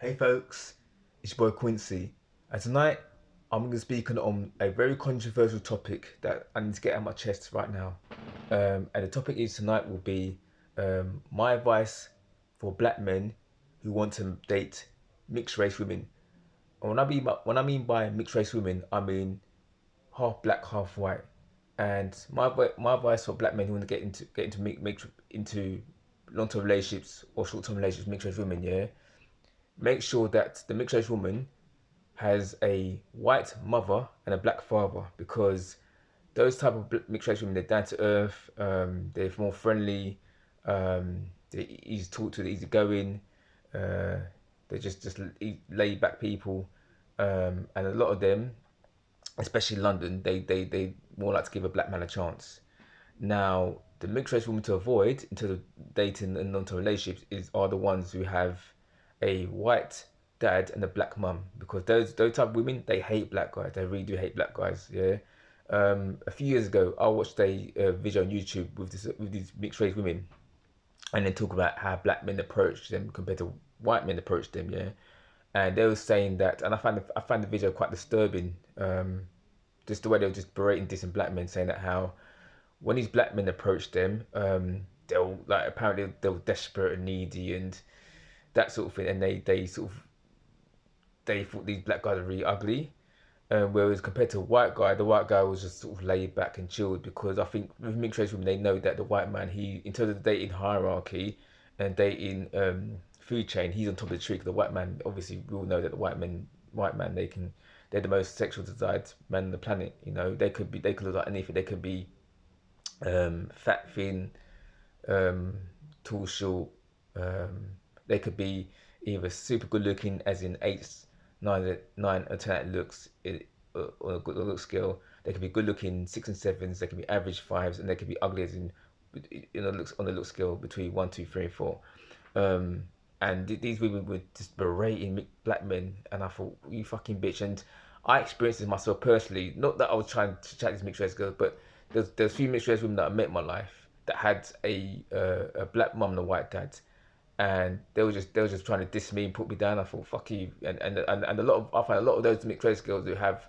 Hey folks, it's your boy Quincy, and tonight I'm going to speak on a very controversial topic that I need to get out of my chest right now. And the topic is tonight will be my advice for black men who want to date mixed race women. And when I mean by mixed race women, I mean half black, half white. And my advice for black men who want to get into long term relationships or short term relationships with mixed race women, yeah, make sure that the mixed race woman has a white mother and a black father, because those type of mixed race women, they're down to earth, they're more friendly, they're easy to talk to, they're easy going, uh, they're just laid back people, and a lot of them, especially in London, they more like to give a black man a chance. Now, the mixed race women to avoid in terms of dating and long-term relationships are the ones who have a white dad and a black mum, because those type of women, they hate black guys. They really do hate black guys. Yeah. A few years ago, I watched a video on YouTube with these mixed race women, and they talk about how black men approach them compared to white men approach them. Yeah, and they were saying that, and I found the video quite disturbing. Just the way they were just berating, dissing black men, saying that how when these black men approach them, they'll like apparently they're desperate and needy and that sort of thing, and they thought these black guys are really ugly. Whereas compared to a white guy, the white guy was just sort of laid back and chilled, because I think with mixed race women, they know that the white man, he in terms of the dating hierarchy and dating food chain, he's on top of the tree. Because the white man, obviously, we all know that the white man, they're the most sexual desired man on the planet. You know, they could look like anything. They could be fat, thin, um, tall, short. Um, they could be either super good looking, as in eights, nine or 10 looks on a good look scale. They could be good looking six and sevens. They could be average fives, and they could be ugly as in the looks on the look scale between one, two, three, and four. Um, and these women were just berating black men, and I thought, you fucking bitch. And I experienced this myself personally. Not that I was trying to chat these mixed race girls, but there's a few mixed race women that I met in my life that had a black mum and a white dad, and they were just trying to diss me and put me down. I thought, fuck you. And I find a lot of those mixed race girls who have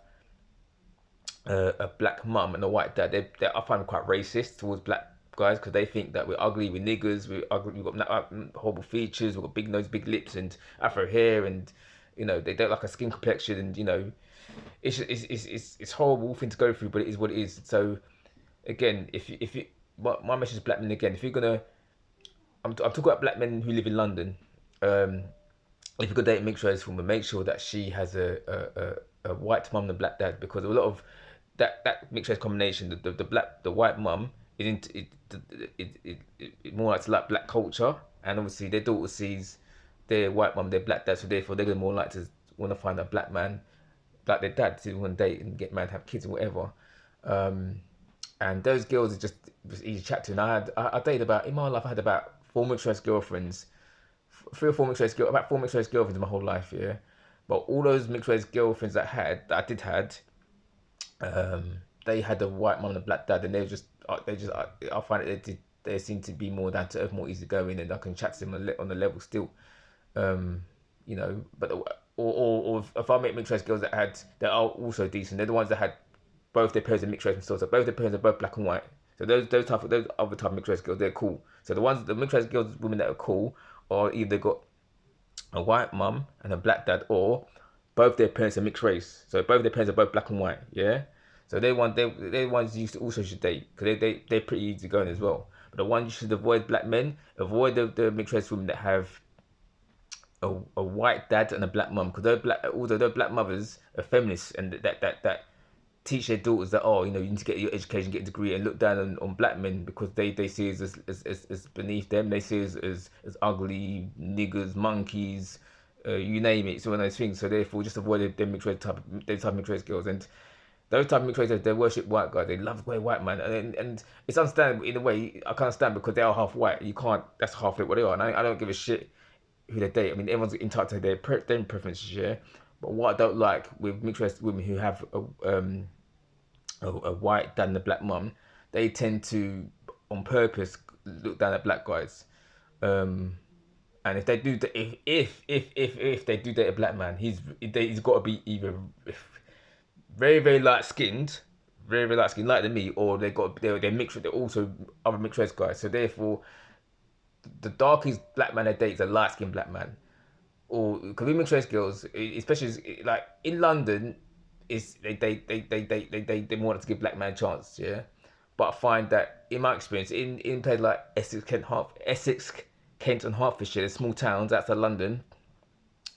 a black mum and a white dad, I find them quite racist towards black guys, because they think that we're ugly, we're niggers, we're ugly, we've got horrible features, we've got big nose, big lips, and afro hair, and they don't like a skin complexion, and it's horrible thing to go through, but it is what it is. So again, if you my message is black men, again, if you're gonna, I'm talking about black men who live in London. Um, if you're gonna date a mixed race woman, make sure that she has a white mum and a black dad, because a lot of that mixed race combination, the white mum is into it more like black culture, and obviously their daughter sees their white mum, their black dad, so therefore they're gonna more like to want to find a black man, like their dad, to want to date and get married, have kids and whatever. Um, and those girls are just easy chat to. And I dated about, in my life, I had about four mixed race girlfriends, three or four mixed race about four mixed race girlfriends in my whole life, yeah. But all those mixed race girlfriends that I did had, they had a white mum and a black dad, and I find it they seem to be more down to earth, more easy going, and I can chat to them on the level still. Um, but or if I meet mixed race girls that are also decent, they're the ones that had both their parents are mixed race themselves. So both their parents are both black and white. So those other type of mixed race girls, they're cool. So the mixed race girls, women that are cool, or either got a white mum and a black dad, or both their parents are mixed race. So both their parents are both black and white. Yeah. So they ones you also should date, because they're pretty easy going as well. But the ones you should avoid, black men, avoid the mixed race women that have a white dad and a black mum, because although they're black mothers are feminists, and that teach their daughters that, oh, you need to get your education, get a degree, and look down on black men, because they see us as beneath them. They see us as ugly niggers, monkeys, you name it. So one of those things. So therefore, just avoid them type of mixed race girls. And those type of mixed race, they worship white guys. They love white man, and it's understandable in a way. I can understand, because they are half white. You can't. That's half what they are. And I don't give a shit who they date. I mean, everyone's entitled to their preferences, yeah. But what I don't like with mixed race women who have a white dad and a black mum, they tend to, on purpose, look down at black guys. Um, And if they do, if they do date a black man, he's got to be either very light skinned, very light skinned, lighter than me, or they're mixed. They're also other mixed race guys. So therefore, the darkest black man they date is a light skinned black man. Or because we mixed race girls, especially like in London, is they wanted to give black man a chance, yeah. But I find that in my experience, in places like Essex, Kent, and Hertfordshire, the small towns outside London,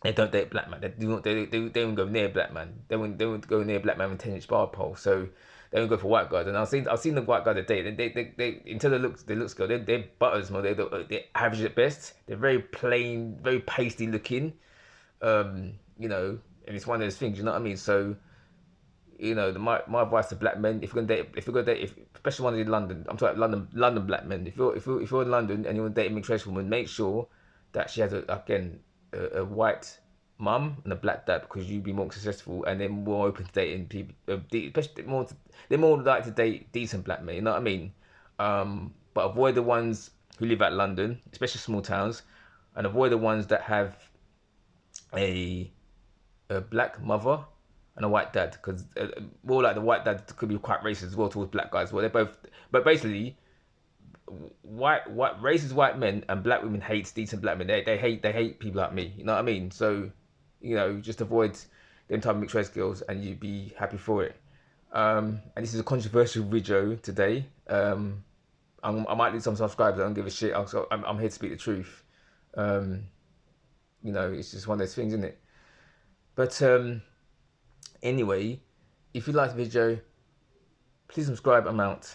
they don't date black man. They do not. They won't go near black man. They won't go near black man with 10-inch bar pole. So they won't go for white guys. And I've seen the white guys that date. They in terms of looks, they looks good. They're butters, man. They're average at best. They're very plain, very pasty looking. You know, and it's one of those things. You know what I mean? So, you know, my advice to black men: if you're gonna date, especially ones in London, I'm talking London black men. If you're in London and you want to date a mixed race woman, make sure that she has a white mum and a black dad, because you'd be more successful and they're more open to dating people. Especially they're more likely to date decent black men. You know what I mean? But avoid the ones who live out London, especially small towns, and avoid the ones that have a black mother and a white dad, because more like the white dad could be quite racist as well towards black guys. Well, they're both, but basically, white racist white men and black women hate decent black men. They hate people like me. You know what I mean? So, you know, just avoid them type of mixed race girls, and you'd be happy for it. And this is a controversial video today. I might lose some subscribers. I don't give a shit. I'm here to speak the truth. You know, it's just one of those things, isn't it? But anyway, if you like the video, please subscribe. I'm out.